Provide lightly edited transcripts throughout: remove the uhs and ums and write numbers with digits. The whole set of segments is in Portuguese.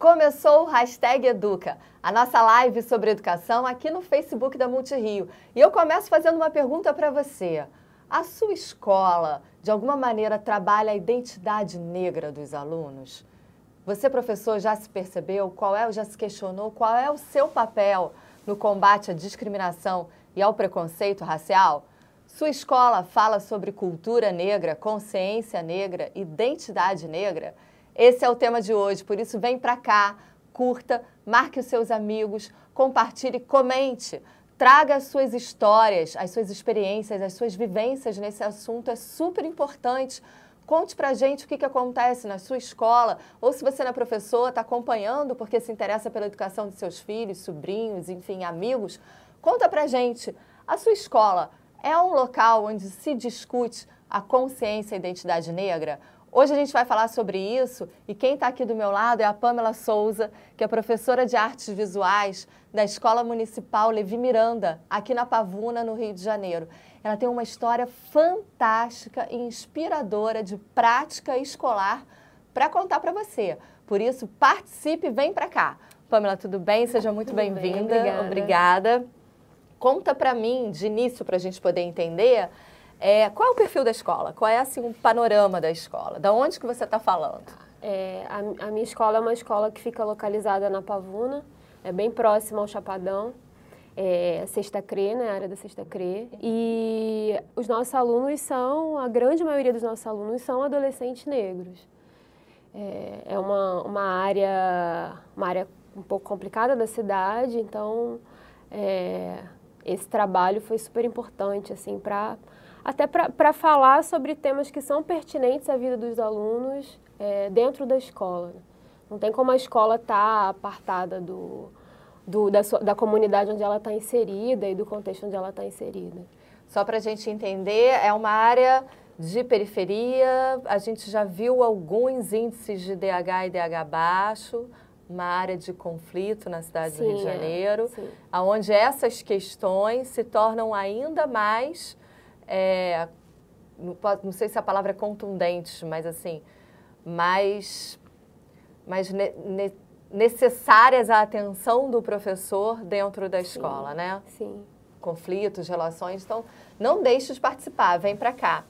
Começou o Hashtag Educa, a nossa live sobre educação aqui no Facebook da Multirio. E eu começo fazendo uma pergunta para você. A sua escola, de alguma maneira, trabalha a identidade negra dos alunos? Você, professor, já se percebeu? Já se questionou qual é o seu papel no combate à discriminação e ao preconceito racial? Sua escola fala sobre cultura negra, consciência negra, identidade negra? Esse é o tema de hoje, por isso vem pra cá, curta, marque os seus amigos, compartilhe, comente, traga as suas histórias, as suas experiências, as suas vivências nesse assunto, é super importante. Conte pra gente o que acontece na sua escola, ou se você não é professor, está acompanhando porque se interessa pela educação de seus filhos, sobrinhos, enfim, amigos. Conta pra gente, a sua escola é um local onde se discute a consciência e a identidade negra? Hoje a gente vai falar sobre isso e quem está aqui do meu lado é a Pamela Souza, que é professora de artes visuais da Escola Municipal Levi Miranda, aqui na Pavuna, no Rio de Janeiro. Ela tem uma história fantástica e inspiradora de prática escolar para contar para você. Por isso, participe e vem para cá. Pamela, tudo bem? Seja muito bem-vinda. Obrigada. Conta para mim, de início, para a gente poder entender... qual é o perfil da escola? Qual é assim, um panorama da escola? Da onde que você está falando? A minha escola é uma escola que fica localizada na Pavuna, é bem próxima ao Chapadão, Sexta CRE, né, a área da Sexta CRE. E os nossos alunos a grande maioria dos nossos alunos são adolescentes negros. É uma área um pouco complicada da cidade, então esse trabalho foi super importante, assim, até para falar sobre temas que são pertinentes à vida dos alunos dentro da escola. Não tem como a escola estar apartada da comunidade onde ela está inserida e do contexto onde ela está inserida. Só para a gente entender, é uma área de periferia, a gente já viu alguns índices de DH e DH baixo, uma área de conflito na cidade do Rio de Janeiro, onde essas questões se tornam ainda mais... não sei se a palavra é contundente, mas assim, mais necessárias à atenção do professor dentro da escola, né? Sim. Conflitos, relações, então não deixe de participar, vem para cá.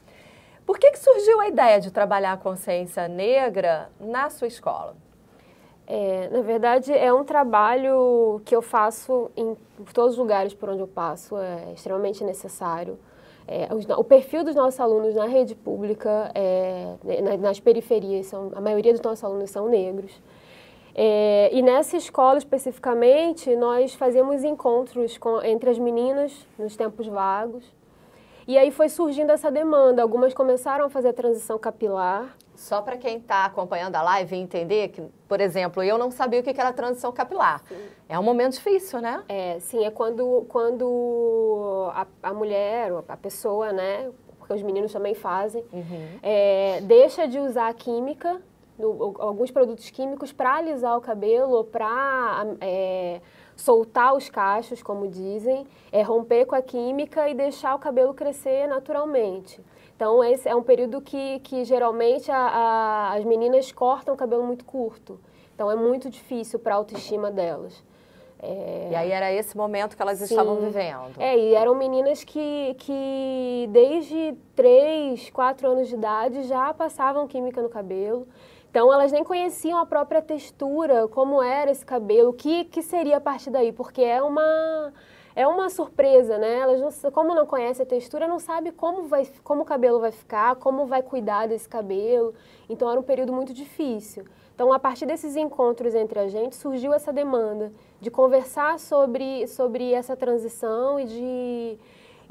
Por que surgiu a ideia de trabalhar a consciência negra na sua escola? Na verdade, é um trabalho que eu faço em todos os lugares por onde eu passo, é extremamente necessário. O perfil dos nossos alunos na rede pública, nas periferias, a maioria dos nossos alunos são negros. E nessa escola, especificamente, nós fazemos encontros entre as meninas nos tempos vagos. E aí foi surgindo essa demanda. Algumas começaram a fazer a transição capilar. Só para quem está acompanhando a live entender que, por exemplo, eu não sabia o que era transição capilar. Sim. É um momento difícil, né? Sim, é quando a mulher, a pessoa, né, porque os meninos também fazem, deixa de usar a química, alguns produtos químicos para alisar o cabelo ou para soltar os cachos, como dizem, romper com a química e deixar o cabelo crescer naturalmente. Então, esse é um período que geralmente as meninas cortam o cabelo muito curto. Então, é muito difícil para a autoestima delas. E aí era esse momento que elas estavam vivendo. E eram meninas que desde 3, 4 anos de idade já passavam química no cabelo. Então, elas nem conheciam a própria textura, como era esse cabelo, o que seria a partir daí, porque é uma surpresa, né? Elas, como não conhecem a textura, não sabem como o cabelo vai ficar, como vai cuidar desse cabelo. Então, era um período muito difícil. Então, a partir desses encontros entre a gente, surgiu essa demanda de conversar sobre essa transição e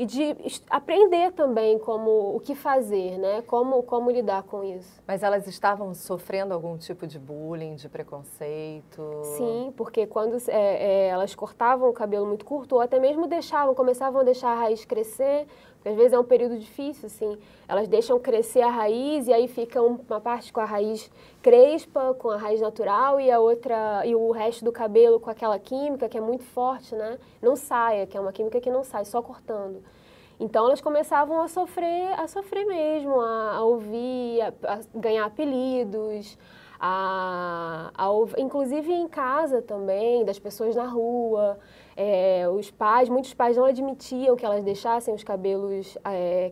de aprender também o que fazer, né? Como lidar com isso. Mas elas estavam sofrendo algum tipo de bullying, de preconceito? Sim, porque quando elas cortavam o cabelo muito curto, ou até mesmo começavam a deixar a raiz crescer, porque às vezes é um período difícil, assim, elas deixam crescer a raiz e aí fica uma parte com a raiz crespa, com a raiz natural, e a outra, e o resto do cabelo com aquela química que é muito forte, né? Não sai, que é uma química que não sai, só cortando. Então, elas começavam a sofrer mesmo, a ouvir, a ganhar apelidos, inclusive em casa também, das pessoas na rua. Muitos pais não admitiam que elas deixassem os cabelos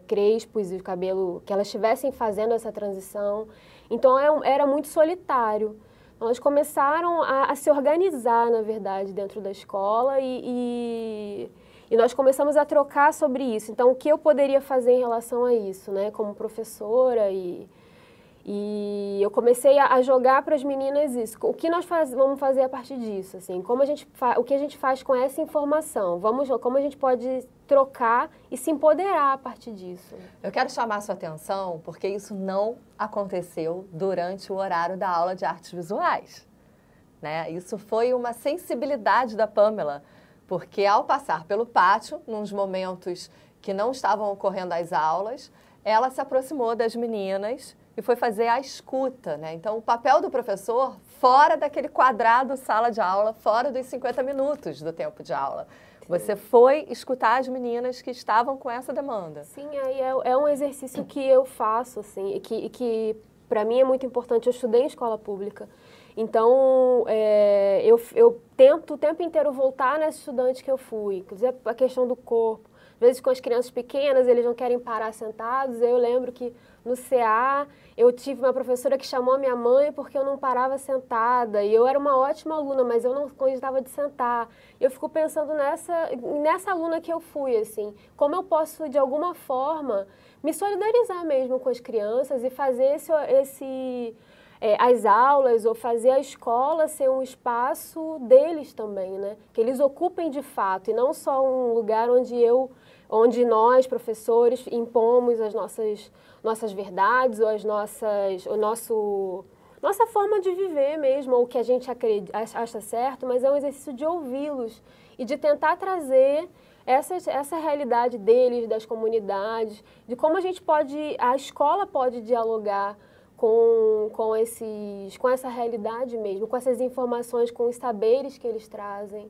crespos e o cabelo, que elas estivessem fazendo essa transição. Então era muito solitário. Elas começaram a se organizar, na verdade, dentro da escola e nós começamos a trocar sobre isso. Então, o que eu poderia fazer em relação a isso, né, como professora e eu comecei a jogar para as meninas isso. O que nós vamos fazer a partir disso? Assim, o que a gente faz com essa informação? Como a gente pode trocar e se empoderar a partir disso? Eu quero chamar a sua atenção porque isso não aconteceu durante o horário da aula de artes visuais, né? Isso foi uma sensibilidade da Pamela, porque ao passar pelo pátio, nos momentos que não estavam ocorrendo as aulas, ela se aproximou das meninas e foi fazer a escuta, né? Então, o papel do professor, fora daquele quadrado sala de aula, fora dos 50 minutos do tempo de aula. Sim. Você foi escutar as meninas que estavam com essa demanda. Sim, aí é um exercício que eu faço, assim, que para mim é muito importante. Eu estudei em escola pública, então eu tento o tempo inteiro voltar nessa estudante que eu fui, inclusive a questão do corpo. Às vezes com as crianças pequenas, eles não querem parar sentados. Eu lembro que no CA, eu tive uma professora que chamou a minha mãe porque eu não parava sentada. E eu era uma ótima aluna, mas eu não gostava de sentar. Eu fico pensando nessa aluna que eu fui, assim. Como eu posso, de alguma forma, me solidarizar mesmo com as crianças e fazer as aulas ou fazer a escola ser um espaço deles também, né? Que eles ocupem de fato e não só um lugar onde nós, professores, impomos as nossas verdades ou nossa forma de viver mesmo, ou o que a gente acha certo, mas é um exercício de ouvi-los e de tentar trazer essa realidade deles, das comunidades, de como a escola pode dialogar com essa realidade mesmo, com essas informações, com os saberes que eles trazem.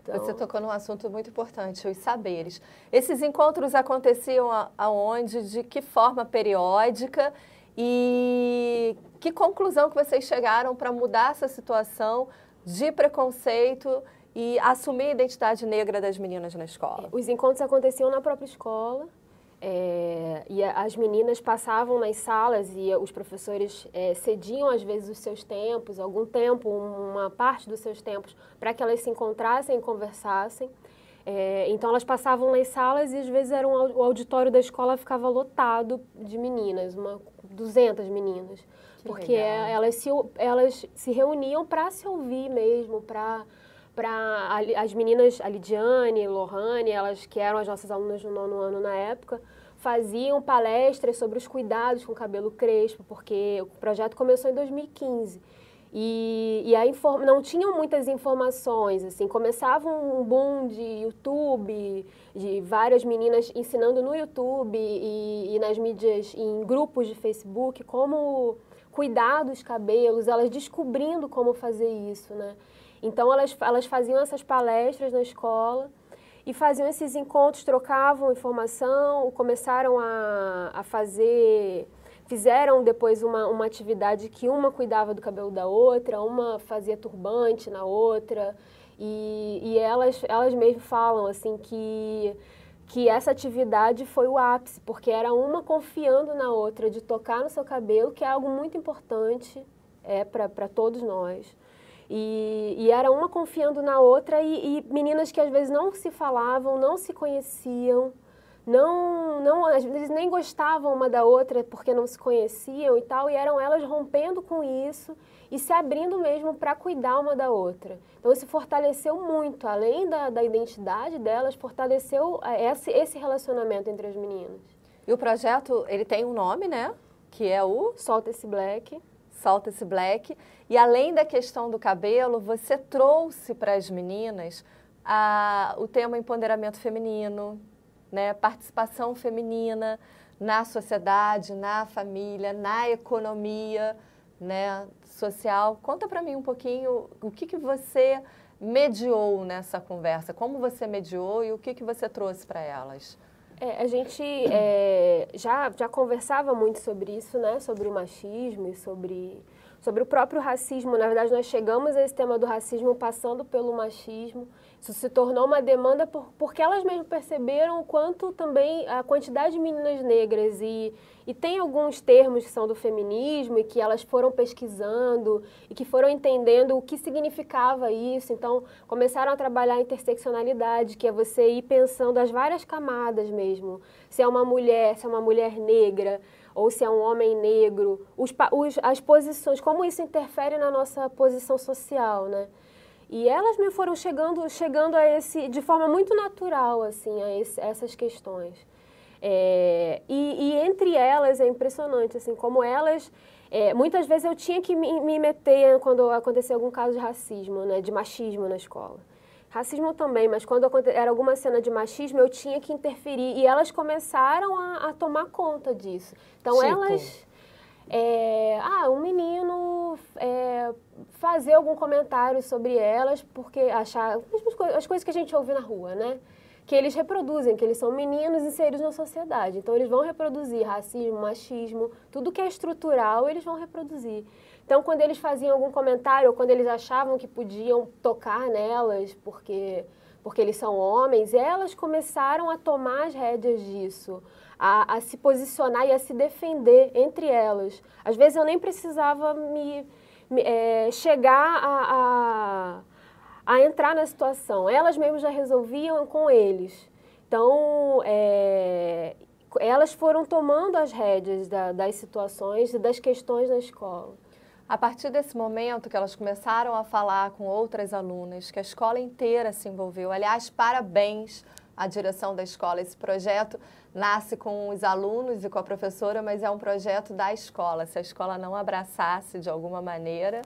Então, você tocou num assunto muito importante, os saberes. Esses encontros aconteciam aonde, de que forma periódica e que conclusão que vocês chegaram para mudar essa situação de preconceito e assumir a identidade negra das meninas na escola? Os encontros aconteciam na própria escola. E as meninas passavam nas salas e os professores cediam às vezes os seus tempos, algum tempo, uma parte dos seus tempos, para que elas se encontrassem e conversassem. Então elas passavam nas salas e às vezes o auditório da escola ficava lotado de meninas, 200 meninas, porque elas se reuniam para se ouvir mesmo, as meninas, a Lidiane, Lohane, elas que eram as nossas alunas do 9º ano na época, faziam palestras sobre os cuidados com o cabelo crespo, porque o projeto começou em 2015. Não tinham muitas informações, assim, começava um boom de YouTube, de várias meninas ensinando no YouTube e nas mídias, em grupos de Facebook, como cuidar dos cabelos, elas descobrindo como fazer isso, né? Então, elas faziam essas palestras na escola e faziam esses encontros, trocavam informação, começaram a fazer... Fizeram depois uma atividade que uma cuidava do cabelo da outra, uma fazia turbante na outra. E elas mesmo falam assim, que essa atividade foi o ápice, porque era uma confiando na outra, de tocar no seu cabelo, que é algo muito importante para todos nós. E era uma confiando na outra e meninas que às vezes não se falavam, não se conheciam, às vezes nem gostavam uma da outra porque não se conheciam e tal, e eram elas rompendo com isso e se abrindo mesmo para cuidar uma da outra. Então isso fortaleceu muito, além da identidade delas, fortaleceu esse relacionamento entre as meninas. E o projeto, ele tem um nome, né? Que é o... Solta Esse Black. Solta Esse Black. E além da questão do cabelo, você trouxe para as meninas o tema empoderamento feminino, né? Participação feminina na sociedade, na família, na economia, né? Social. Conta para mim um pouquinho o que você mediou nessa conversa, como você mediou e o que você trouxe para elas. A gente já conversava muito sobre isso, né? Sobre o machismo e sobre sobre o próprio racismo. Na verdade, nós chegamos a esse tema do racismo passando pelo machismo. Isso se tornou uma demanda porque elas mesmas perceberam o quanto também a quantidade de meninas negras e tem alguns termos que são do feminismo e que elas foram pesquisando e que foram entendendo o que significava isso. Então, começaram a trabalhar a interseccionalidade, que é você ir pensando as várias camadas mesmo. Se é uma mulher negra, ou se é um homem negro, as posições, como isso interfere na nossa posição social, né? E elas me foram chegando a de forma muito natural, assim, a essas questões. E entre elas é impressionante, assim, como elas... muitas vezes eu tinha que me meter quando acontecia algum caso de racismo, né, de machismo na escola. Racismo também, mas quando era alguma cena de machismo, eu tinha que interferir. E elas começaram a tomar conta disso. Então, elas... um menino fazer algum comentário sobre elas, porque achar as coisas que a gente ouve na rua, né? Que eles reproduzem, que eles são meninos inseridos na sociedade. Então, eles vão reproduzir racismo, machismo, tudo que é estrutural, eles vão reproduzir. Então, quando eles faziam algum comentário, ou quando eles achavam que podiam tocar nelas, porque eles são homens, elas começaram a tomar as rédeas disso, a se posicionar e a se defender entre elas. Às vezes, eu nem precisava chegar a entrar na situação. Elas mesmas já resolviam com eles. Então, elas foram tomando as rédeas das situações e das questões na escola. A partir desse momento que elas começaram a falar com outras alunas, que a escola inteira se envolveu. Aliás, parabéns à direção da escola. Esse projeto nasce com os alunos e com a professora, mas é um projeto da escola. Se a escola não abraçasse de alguma maneira,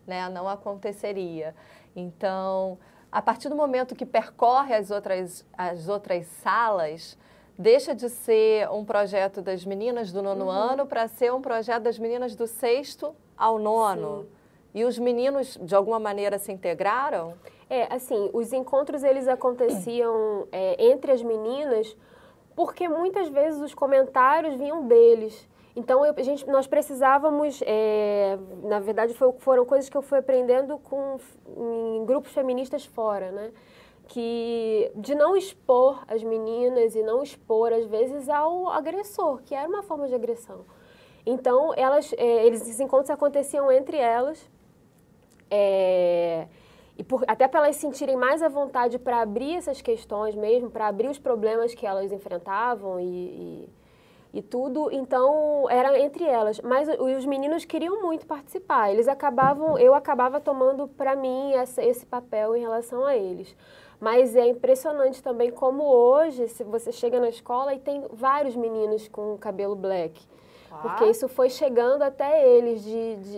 né, não aconteceria. Então, a partir do momento que percorre as outras salas, deixa de ser um projeto das meninas do nono ano para ser um projeto das meninas do sexto ao nono. Sim. E os meninos, de alguma maneira, se integraram? Assim, os encontros, eles aconteciam entre as meninas, porque muitas vezes os comentários vinham deles. Então, nós precisávamos, na verdade, foram coisas que eu fui aprendendo em grupos feministas fora, né? De não expor as meninas e não expor, às vezes, ao agressor, que era uma forma de agressão. Então, esses encontros aconteciam entre elas, até para elas sentirem mais à vontade para abrir essas questões mesmo, para abrir os problemas que elas enfrentavam e tudo. Então, era entre elas. Mas os meninos queriam muito participar. Eu acabava tomando para mim esse papel em relação a eles. Mas é impressionante também como hoje, se você chega na escola e tem vários meninos com cabelo black. Porque isso foi chegando até eles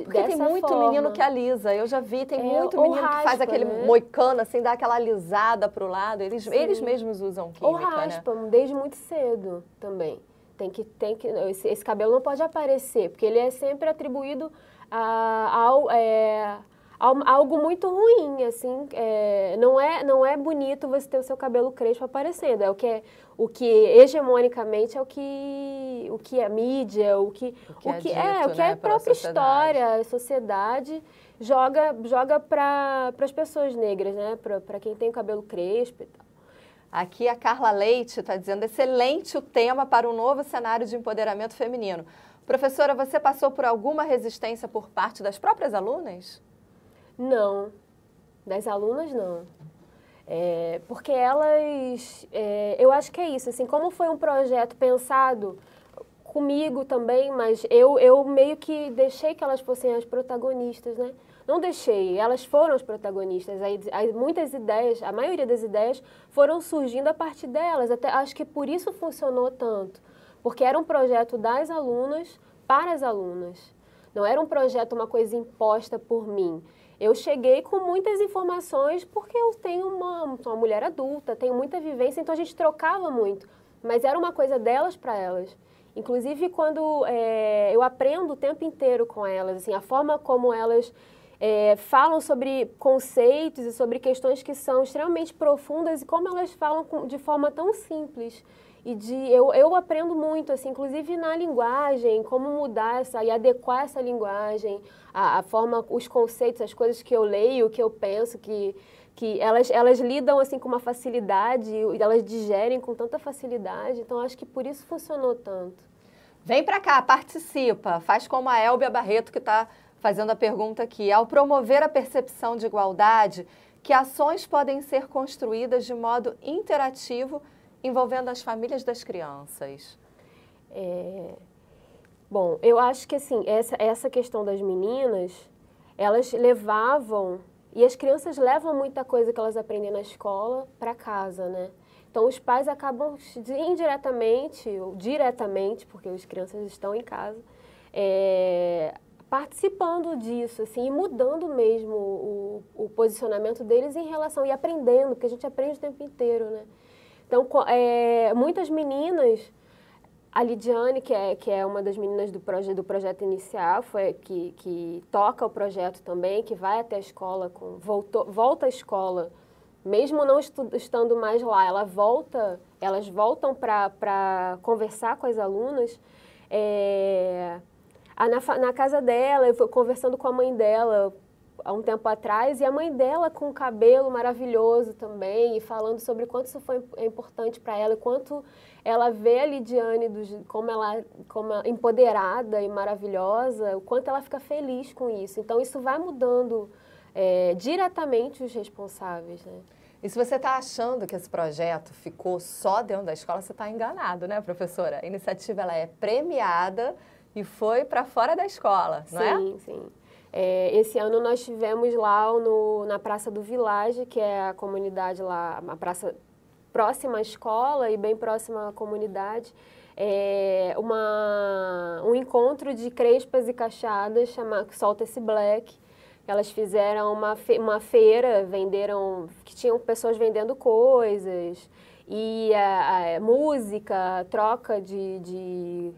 Porque dessa tem muito forma. menino que alisa, eu já vi, tem muito menino raspa, que faz aquele moicano, assim, dá aquela alisada pro lado, eles mesmos usam química, ou raspa, né? Desde muito cedo também. Esse cabelo não pode aparecer, porque ele é sempre atribuído a algo muito ruim, assim, não é bonito você ter o seu cabelo crespo aparecendo, o que hegemonicamente é o que é mídia, o que é a própria história, a sociedade joga para as pessoas negras, né, para quem tem o cabelo crespo e tal. Aqui a Carla Leite está dizendo, excelente o tema para um novo cenário de empoderamento feminino. Professora, você passou por alguma resistência por parte das próprias alunas? Não, das alunas não. Porque elas, eu acho que é isso, assim, como foi um projeto pensado comigo também, mas eu meio que deixei que elas fossem as protagonistas, né? Não deixei, elas foram as protagonistas. Muitas ideias, a maioria das ideias foram surgindo a partir delas. Até acho que por isso funcionou tanto, porque era um projeto das alunas para as alunas. Não era um projeto, uma coisa imposta por mim. Eu cheguei com muitas informações porque eu tenho uma mulher adulta, tenho muita vivência, então a gente trocava muito. Mas era uma coisa delas para elas. Inclusive, quando eu aprendo o tempo inteiro com elas, assim, a forma como elas falam sobre conceitos e sobre questões que são extremamente profundas e como elas falam de forma tão simples Eu aprendo muito, assim, inclusive na linguagem, como mudar e adequar essa linguagem, a forma, os conceitos, as coisas que eu leio, que eu penso, que elas lidam assim com uma facilidade, elas digerem com tanta facilidade, então acho que por isso funcionou tanto. Vem para cá, participa, faz como a Elbia Barreto que está fazendo a pergunta aqui. Ao promover a percepção de igualdade, que ações podem ser construídas de modo interativo envolvendo as famílias das crianças? Bom, eu acho que assim, essa questão das meninas, elas levavam, e as crianças levam muita coisa que elas aprendem na escola para casa, né? Então os pais acabam indiretamente ou diretamente, porque as crianças estão em casa, participando disso, assim, e mudando mesmo o posicionamento deles em relação, e aprendendo, porque a gente aprende o tempo inteiro, né? Então, muitas meninas, a Lidiane, que é uma das meninas do projeto inicial, que toca o projeto também, que vai até a escola, volta à escola, mesmo não estando mais lá, elas voltam para conversar com as alunas. Na casa dela, eu fui conversando com a mãe dela há um tempo atrás, e a mãe dela com um cabelo maravilhoso também, e falando sobre quanto isso foi importante para ela, e quanto ela vê a Lidiane como empoderada e maravilhosa, o quanto ela fica feliz com isso. Então, isso vai mudando diretamente os responsáveis, né? E se você está achando que esse projeto ficou só dentro da escola, você está enganado, né, professora? A iniciativa ela é premiada e foi para fora da escola, não é? Sim, sim. Esse ano nós tivemos lá na Praça do Village, que é a comunidade lá, uma praça próxima à escola e bem próxima à comunidade, um encontro de crespas e cachadas chamado Solta-se Black. Elas fizeram uma feira, que tinham pessoas vendendo coisas, e música, troca de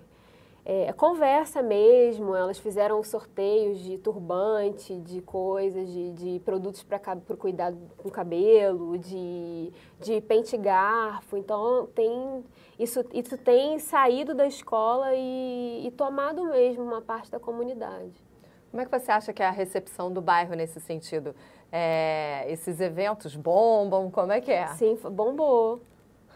conversa mesmo. Elas fizeram sorteios de turbante, de coisas, de produtos para cuidado com o cabelo, de pente garfo. Então, isso tem saído da escola e tomado mesmo uma parte da comunidade. Como é que você acha que é a recepção do bairro nesse sentido? Esses eventos bombam? Como é que é? Sim, bombou.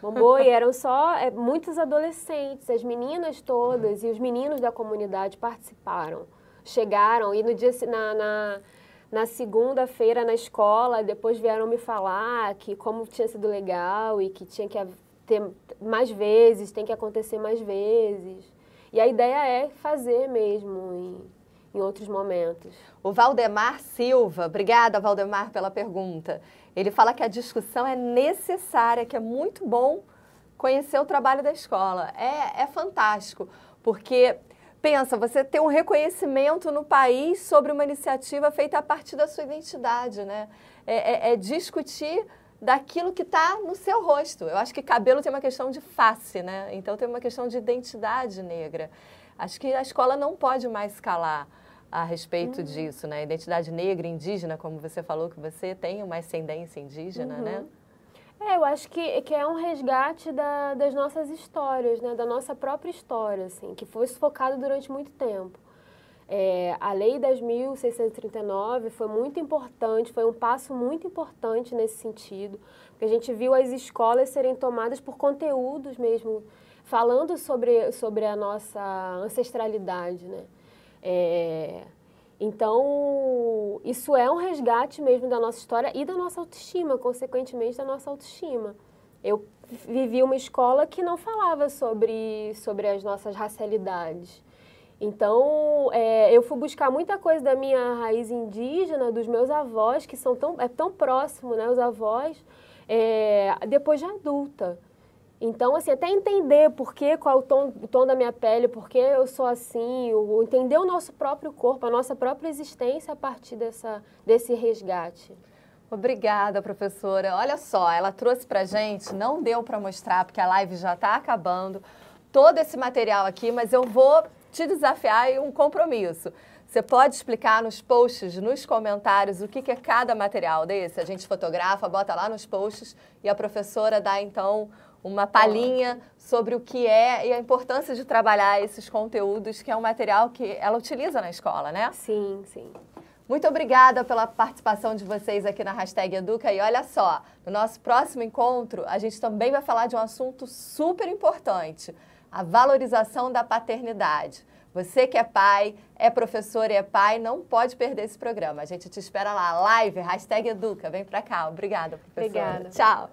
Bombou, e eram só muitos adolescentes, as meninas todas e os meninos da comunidade participaram. Chegaram e no dia, na segunda-feira na escola, depois vieram me falar que como tinha sido legal e que tinha que ter mais vezes, tem que acontecer mais vezes. E a ideia é fazer mesmo em outros momentos. O Valdemar Silva, obrigada, Valdemar, pela pergunta. Ele fala que a discussão é necessária, que é muito bom conhecer o trabalho da escola. É fantástico, porque, pensa, você ter um reconhecimento no país sobre uma iniciativa feita a partir da sua identidade, né? É discutir daquilo que está no seu rosto. Eu acho que cabelo tem uma questão de face, né? Então tem uma questão de identidade negra. Acho que a escola não pode mais calar a respeito disso, né? Identidade negra, indígena, como você falou, que você tem uma ascendência indígena, né? Eu acho que é um resgate das nossas histórias, né? Da nossa própria história, assim, que foi sufocada durante muito tempo. A Lei 10.639 foi muito importante, foi um passo muito importante nesse sentido, porque a gente viu as escolas serem tomadas por conteúdos mesmo, falando sobre a nossa ancestralidade, né? Então, isso é um resgate mesmo da nossa história e da nossa autoestima, consequentemente da nossa autoestima. Eu vivi uma escola que não falava sobre as nossas racialidades. Então, eu fui buscar muita coisa da minha raiz indígena, dos meus avós, que são tão próximos, né, os avós, depois de adulta. Então, assim, até entender qual o tom da minha pele, por que eu sou assim, entender o nosso próprio corpo, a nossa própria existência a partir desse resgate. Obrigada, professora. Olha só, ela trouxe pra gente, não deu para mostrar, porque a live já está acabando, todo esse material aqui, mas eu vou te desafiar em um compromisso. Você pode explicar nos posts, nos comentários, o que é cada material desse? A gente fotografa, bota lá nos posts e a professora dá, então, uma palhinha sobre o que é e a importância de trabalhar esses conteúdos, que é um material que ela utiliza na escola, né? Sim, sim. Muito obrigada pela participação de vocês aqui na Hashtag Educa. E olha só, no nosso próximo encontro, a gente também vai falar de um assunto super importante, a valorização da paternidade. Você que é pai, é professor e é pai, não pode perder esse programa. A gente te espera lá, live, Hashtag Educa. Vem pra cá. Obrigada, professora. Obrigada. Tchau.